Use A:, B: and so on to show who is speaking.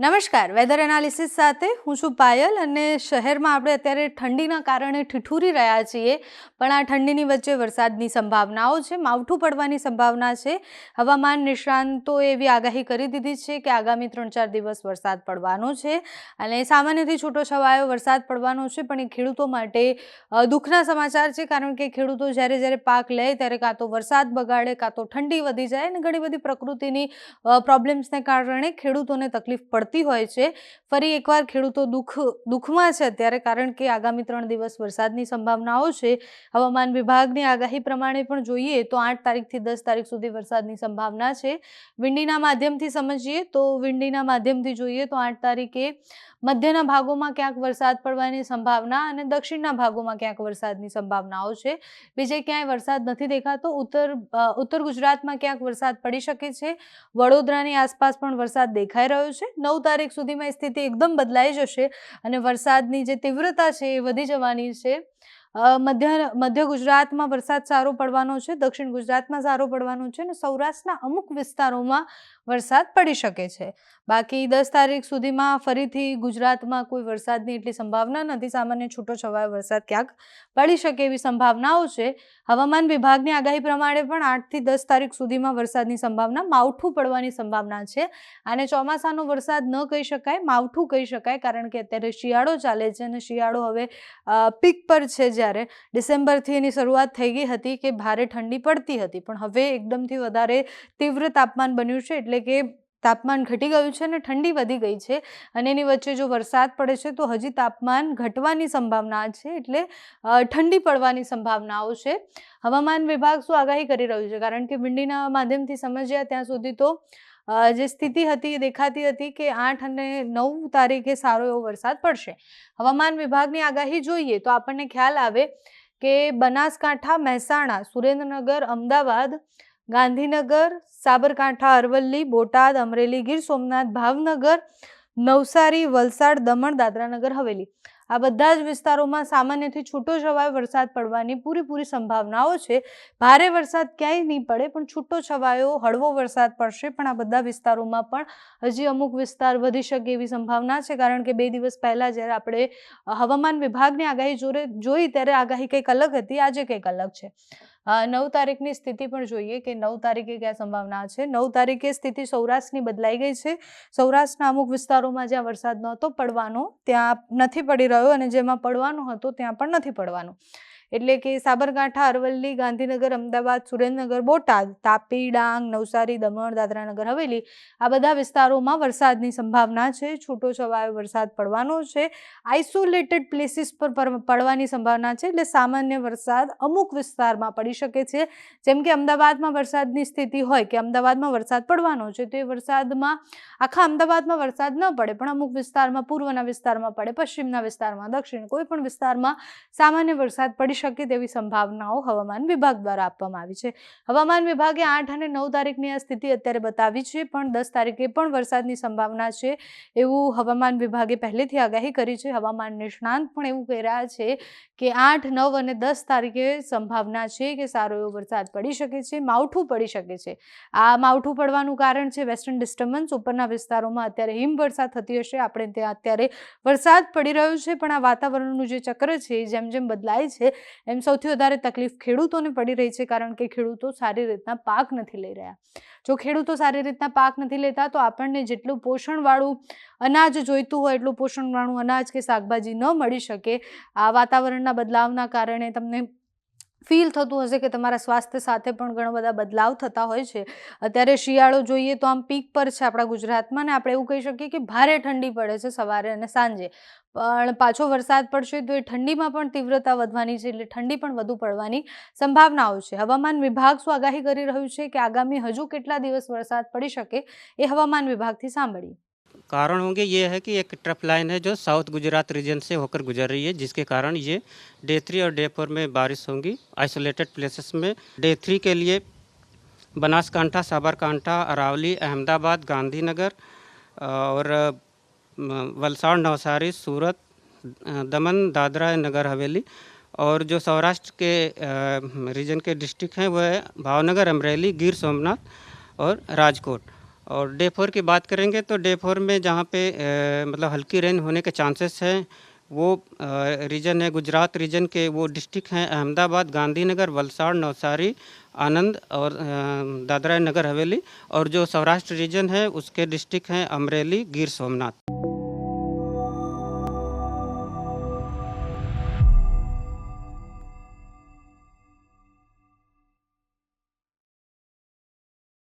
A: નમસ્કાર, weather analysis સાથે હું છું પાયલ અને શહેરમાં આપણે અત્યારે ઠંડીના કારણે ઠીઠુરી રહ્યા છીએ, પણ આ ઠંડીની વચ્ચે વરસાદની સંભાવનાઓ છે, માવઠું પડવાની સંભાવના છે। હવામાન નિષ્ણાંતોએ એવી આગાહી કરી દીધી છે કે આગામી 3-4 દિવસ વરસાદ પડવાનો છે અને સામાન્યથી છૂટોછવાયો વરસાદ પડવાનો છે, પણ એ ખેડૂતો માટે દુઃખના સમાચાર છે, કારણ કે ખેડૂતો જ્યારે પાક લે ત્યારે કાં તો વરસાદ બગાડે, કાં તો ઠંડી વધી જાય અને ઘણી બધી પ્રકૃતિની પ્રોબ્લેમ્સને કારણે ખેડૂતોને તકલીફ પડતી હોય છે। ફરી એકવાર ખેડૂતો દુઃખમાં છે અત્યારે, કારણ કે આગામી 3 દિવસ વરસાદની સંભાવનાઓ છે। હવામાન વિભાગની આગાહી પ્રમાણે પણ જોઈએ તો 8 તારીખથી 10 તારીખ સુધી વરસાદની સંભાવના છે। વિંડીના માધ્યમથી સમજીએ તો વિંડીના માધ્યમથી જોઈએ તો 8 તારીખે મધ્યના ભાગોમાં ક્યાંક વરસાદ પડવાની સંભાવના અને દક્ષિણના ભાગોમાં ક્યાંક વરસાદની સંભાવનાઓ છે। બીજે ક્યાંય વરસાદ નથી દેખાતો। ઉત્તર ગુજરાતમાં ક્યાંક વરસાદ પડી શકે છે। વડોદરાની આસપાસ પણ વરસાદ દેખાઈ રહ્યો છે। 9 તારીખ સુધીમાં સ્થિતિ એકદમ બદલાઈ જશે અને વરસાદની જે તીવ્રતા છે એ વધી જવાની છે। મધ્ય ગુજરાતમાં વરસાદ સારો પડવાનો છે, દક્ષિણ ગુજરાતમાં સારો પડવાનો છે અને સૌરાષ્ટ્રના અમુક વિસ્તારોમાં વરસાદ પડી શકે છે। બાકી 10 તારીખ સુધીમાં ફરીથી ગુજરાતમાં કોઈ વરસાદની એટલી સંભાવના નથી, સામાન્ય છૂટોછવાયો વરસાદ ક્યાંક પડી શકે એવી સંભાવનાઓ છે। હવામાન વિભાગની આગાહી પ્રમાણે પણ 8 થી 10 તારીખ સુધીમાં વરસાદની સંભાવના, માવઠું પડવાની સંભાવના છે। આને ચોમાસાનો વરસાદ ન કહી શકાય, માવઠું કહી શકાય, કારણ કે અત્યારે શિયાળો ચાલે છે અને શિયાળો હવે પીક પર છે। જ્યારે ડિસેમ્બરથી એની શરૂઆત થઈ ગઈ હતી કે ભારે ઠંડી પડતી હતી, પણ હવે એકદમથી વધારે તીવ્ર તાપમાન બન્યું છે, એટલે કે તાપમાન ઘટી ગયું છે અને ઠંડી વધી ગઈ છે અને એની વચ્ચે જો વરસાદ પડે છે તો હજી તાપમાન ઘટવાની સંભાવના છે, એટલે ઠંડી પડવાની સંભાવનાઓ છે। હવામાન વિભાગ શું આગાહી કરી રહ્યું છે, કારણ કે વિંડીના માધ્યમથી સમજ્યા ત્યાં સુધી તો જે સ્થિતિ હતી એ દેખાતી હતી કે 8 અને 9 તારીખે સારો એવો વરસાદ પડશે। હવામાન વિભાગની આગાહી જોઈએ તો આપણને ખ્યાલ આવે કે બનાસકાંઠા, મહેસાણા, સુરેન્દ્રનગર, અમદાવાદ, ગાંધીનગર, સાબરકાંઠા, અરવલ્લી, બોટાદ, અમરેલી, ગીર સોમનાથ, ભાવનગર, નવસારી, વલસાડ, દમણ, દાદરાનગર હવેલી, આ બધા જ વિસ્તારોમાં સામાન્યથી છૂટોછવાયો વરસાદ પડવાની પૂરેપૂરી સંભાવનાઓ છે। ભારે વરસાદ ક્યાંય નહીં પડે, પણ છૂટોછવાયો હળવો વરસાદ પડશે, પણ આ બધા વિસ્તારોમાં પણ હજી અમુક વિસ્તાર વધી શકે એવી સંભાવના છે, કારણ કે 2 દિવસ પહેલા જ્યારે આપણે હવામાન વિભાગની આગાહી જોઈ ત્યારે આગાહી કંઈક અલગ હતી, આજે કંઈક અલગ છે। 9 તારીખની સ્થિતિ પણ જોઈએ કે 9 તારીખે ક્યાં સંભાવના છે। 9 તારીખે સ્થિતિ સૌરાષ્ટ્રની બદલાઈ ગઈ છે। સૌરાષ્ટ્રના અમુક વિસ્તારોમાં જ્યાં વરસાદ નહોતો પડવાનો ત્યાં નથી પડી રહ્યો અને જેમાં પડવાનો હતો ત્યાં પણ નથી પડવાનો, એટલે કે સાબરકાંઠા, અરવલ્લી, ગાંધીનગર, અમદાવાદ, સુરેન્દ્રનગર, બોટાદ, તાપી, ડાંગ, નવસારી, દમણ, દાદરાનગર હવેલી, આ બધા વિસ્તારોમાં વરસાદની સંભાવના છે। છૂટોછવાયો વરસાદ પડવાનો છે, આઇસોલેટેડ પ્લેસીસ પર પડવાની સંભાવના છે, એટલે સામાન્ય વરસાદ અમુક વિસ્તારમાં પડી શકે છે। જેમ કે અમદાવાદમાં વરસાદની સ્થિતિ હોય કે અમદાવાદમાં વરસાદ પડવાનો છે, તો એ વરસાદમાં આખા અમદાવાદમાં વરસાદ ન પડે, પણ અમુક વિસ્તારમાં, પૂર્વના વિસ્તારમાં પડે, પશ્ચિમના વિસ્તારમાં, દક્ષિણ, કોઈ પણ વિસ્તારમાં સામાન્ય વરસાદ પડી શકે તેવી સંભાવનાઓ હવામાન વિભાગ દ્વારા આપવામાં આવી છે। હવામાન વિભાગે 8 અને 9 તારીખની આ સ્થિતિ અત્યારે બતાવી છે, પણ 10 તારીખે પણ વરસાદની સંભાવના છે એવું હવામાન વિભાગે પહેલેથી આગાહી કરી છે। હવામાન નિષ્ણાંત પણ એવું કહી રહ્યા છે કે 8, 9 અને 10 તારીખે સંભાવના છે કે સારો એવો વરસાદ પડી શકે છે, માવઠું પડી શકે છે। આ માવઠું પડવાનું કારણ છે વેસ્ટર્ન ડિસ્ટર્બન્સ, ઉપરના વિસ્તારોમાં અત્યારે હિમવર્ષા થતી હશે, આપણે ત્યાં અત્યારે વરસાદ પડી રહ્યો છે, પણ આ વાતાવરણનું જે ચક્ર છે જેમ જેમ બદલાય છે એમ સૌથી વધારે તકલીફ ખેડૂતોને પડી રહી છે, કારણ કે ખેડૂતો સારી રીતના પાક નથી લઈ રહ્યા। જો ખેડૂતો સારી રીતના પાક નથી લેતા તો આપણને જેટલું પોષણવાળું અનાજ જોઈતું હોય એટલું પોષણવાળું અનાજ કે શાકભાજી ન મળી શકે। આ વાતાવરણના બદલાવના કારણે તમને ફીલ થતું હશે કે તમારા સ્વાસ્થ્ય સાથે પણ ઘણા બધા બદલાવ થતા હોય છે। અત્યારે શિયાળો જોઈએ તો આમ પીક પર છે આપણા ગુજરાતમાં, ને આપણે એવું કહી શકીએ કે ભારે ઠંડી પડે છે સવારે અને સાંજે, પણ પાછો વરસાદ પડશે તો એ ઠંડીમાં પણ તીવ્રતા વધવાની છે, એટલે ઠંડી પણ વધુ પડવાની સંભાવનાઓ છે। હવામાન વિભાગ શું આગાહી કરી રહ્યું છે કે આગામી હજુ કેટલા દિવસ વરસાદ પડી શકે એ હવામાન विभाग थी सांभळीए।
B: कारण होंगे ये है कि एक ट्रफ लाइन है जो साउथ गुजरात रीजन से होकर गुजर रही है, जिसके कारण ये डे 3 और डे 4 में बारिश होंगी आइसोलेटेड प्लेसेस में। डे 3 के लिए बनासकांठा, साबरकांठा, अरावली, अहमदाबाद, गांधीनगर और वलसाड़, नवसारी, सूरत, दमन, दादरा नगर हवेली, और जो सौराष्ट्र के रीजन के डिस्ट्रिक्ट हैं वह है भावनगर, अमरेली, गिर सोमनाथ और राजकोट। और डे 4 की बात करेंगे तो डे 4 में जहाँ पे मतलब हल्की रेन होने के चांसेस हैं वो रीजन है गुजरात रीजन के, वो डिस्ट्रिक्ट हैं अहमदाबाद, गांधीनगर, वलसाड़, नवसारी, आनंद और दादरा नगर हवेली। और जो सौराष्ट्र रीजन है उसके डिस्ट्रिक्ट हैं अमरेली, गिर सोमनाथ।